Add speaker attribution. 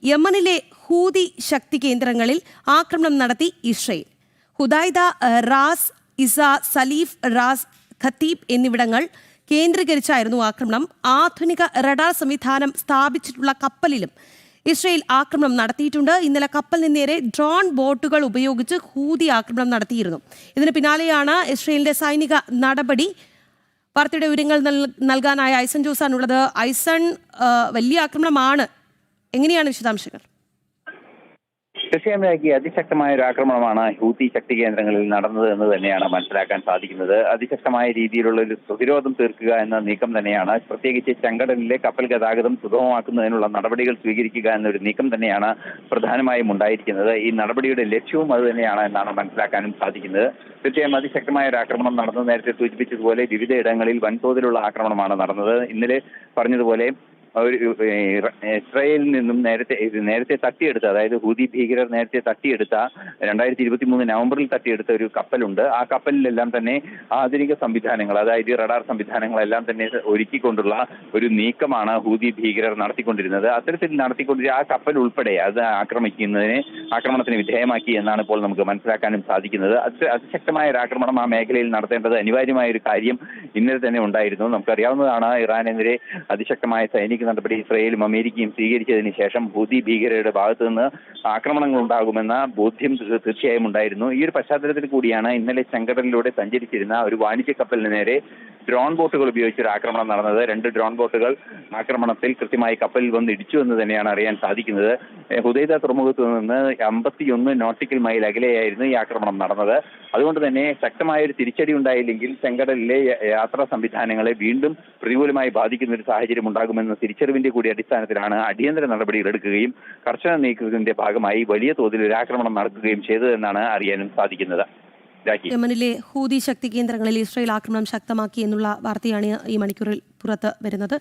Speaker 1: യമനിലെ ഹൂതി ശക്തി കേന്ദ്രങ്ങളിൽ ആക്രമണം നടത്തി Israel. Hodeidah, Ras Isa, Salif, Ras Qatib എന്നിവിടങ്ങൾ കേന്ദ്രീകരിച്ചായിരുന്നു ആക്രമണം. ആധുനിക റഡാർ സംവിധാനം സ്ഥാപിച്ചിട്ടുള്ള കപ്പലിലും ഇസ്രയേൽ ആക്രമണം നടത്തിയിട്ടുണ്ട്. ഇന്നലെ കപ്പലിന് നേരെ ഡ്രോൺ ബോട്ടുകൾ ഉപയോഗിച്ച് ഹൂതി ആക്രമണം നടത്തിയിരുന്നു. ഇതിന് പിന്നാലെയാണ് ഇസ്രയേലിന്റെ സൈനിക നടപടി. വാർത്തയുടെ വിവരങ്ങൾ നൽകാനായി ഐസൺ ജോസാണുള്ളത്. ഐസൺ, വലിയ ആക്രമണമാണ്. എങ്ങനെയാണ് വിശദാംശങ്ങൾ?
Speaker 2: തീർച്ചയായും അതിശക്തമായ ഒരു ആക്രമണമാണ് ഹൂതി ശക്തി കേന്ദ്രങ്ങളിൽ നടന്നത് എന്ന് തന്നെയാണ് മനസ്സിലാക്കാൻ സാധിക്കുന്നത്. അതിശക്തമായ രീതിയിലുള്ള ഒരു പ്രതിരോധം തീർക്കുക എന്ന നീക്കം തന്നെയാണ്, പ്രത്യേകിച്ച് ചെങ്കടലിലെ കപ്പൽ ഗതാഗതം സുഗമമാക്കുന്നതിനുള്ള നടപടികൾ സ്വീകരിക്കുക എന്നൊരു നീക്കം തന്നെയാണ് പ്രധാനമായും ഉണ്ടായിരിക്കുന്നത്. ഈ നടപടിയുടെ ലക്ഷ്യവും അത് തന്നെയാണ് എന്നാണ് മനസ്സിലാക്കാനും സാധിക്കുന്നത്. തീർച്ചയായും അതിശക്തമായ ഒരു ആക്രമണം നടന്നത്. നേരത്തെ സൂചിപ്പിച്ചതുപോലെ വിവിധ ഇടങ്ങളിൽ വൻതോതിലുള്ള ആക്രമണമാണ് നടന്നത്. ഇന്നലെ പറഞ്ഞതുപോലെ ഇസ്രായേലിൽ നിന്നും നേരത്തെ തട്ടിയെടുത്ത, അതായത് ഹൂതി ഭീകരർ നേരത്തെ തട്ടിയെടുത്ത 2023 നവംബറിൽ തട്ടിയെടുത്ത ഒരു കപ്പലുണ്ട്. ആ കപ്പലിലെല്ലാം തന്നെ ആധുനിക സംവിധാനങ്ങൾ, അതായത് റഡാർ സംവിധാനങ്ങളെല്ലാം തന്നെ ഒരുക്കിക്കൊണ്ടുള്ള ഒരു നീക്കമാണ് ഹൂതി ഭീകരർ നടത്തിക്കൊണ്ടിരുന്നത്. അത്തരത്തിൽ നടത്തിക്കൊണ്ടിരുന്ന ആ കപ്പൽ ഉൾപ്പെടെ അത് ആക്രമണത്തിന് വിധേയമാക്കി എന്നാണ് ഇപ്പോൾ നമുക്ക് മനസ്സിലാക്കാനും സാധിക്കുന്നത്. അതിശക്തമായ ഒരു ആക്രമണം ആ മേഖലയിൽ നടത്തേണ്ടത് അനിവാര്യമായ ഒരു കാര്യം ഇന്നലെ തന്നെ ഉണ്ടായിരുന്നു. നമുക്കറിയാവുന്നതാണ്, ഇറാനെതിരെ അതിശക്തമായ സൈനിക നടപടി ഇസ്രായേലും അമേരിക്കയും സ്വീകരിച്ചതിന് ശേഷം ഹൂതി ഭീകരരുടെ ഭാഗത്തു നിന്ന് ആക്രമണങ്ങൾ ഉണ്ടാകുമെന്ന ബോധ്യം തീർച്ചയായും ഉണ്ടായിരുന്നു. ഈ ഒരു പശ്ചാത്തലത്തിൽ കൂടിയാണ് ഇന്നലെ ചെങ്കടലിലൂടെ സഞ്ചരിച്ചിരുന്ന ഒരു വാണിജ്യ കപ്പലിന് നേരെ ഡ്രോൺ ബോട്ടുകൾ ഉപയോഗിച്ചൊരു ആക്രമണം നടന്നത്. 2 ഡ്രോൺ ബോട്ടുകൾ ആക്രമണത്തിൽ കൃത്യമായി കപ്പലിൽ വന്ന് ഇടിച്ചു എന്ന് തന്നെയാണ് അറിയാൻ സാധിക്കുന്നത്. ഹുദൈദ തുറമുഖത്ത് നിന്ന് 51 നോട്ടിക്കൽ മൈൽ അകലെയായിരുന്നു ഈ ആക്രമണം നടന്നത്. അതുകൊണ്ട് തന്നെ ശക്തമായ ഒരു തിരിച്ചടി ഉണ്ടായില്ലെങ്കിൽ ചെങ്കടലിലെ യാത്രാ സംവിധാനങ്ങളെ വീണ്ടും പ്രതികൂലമായി ബാധിക്കുന്ന ഒരു സാഹചര്യം ഉണ്ടാകുമെന്ന തിരിച്ചറിവിന്റെ കൂടി അടിസ്ഥാനത്തിലാണ് അടിയന്തര നടപടികൾ എടുക്കുകയും കർശന നീക്കത്തിന്റെ ഭാഗമായി വലിയ തോതിൽ ഒരു ആക്രമണം നടക്കുകയും ചെയ്തതെന്നാണ് അറിയാനും സാധിക്കുന്നത്.
Speaker 1: യമനിലെ ഹൂതി ശക്തി കേന്ദ്രങ്ങളിൽ ഇസ്രയേൽ ആക്രമണം ശക്തമാക്കി എന്നുള്ള വാർത്തയാണ് ഈ മണിക്കൂറിൽ പുറത്ത് വരുന്നത്.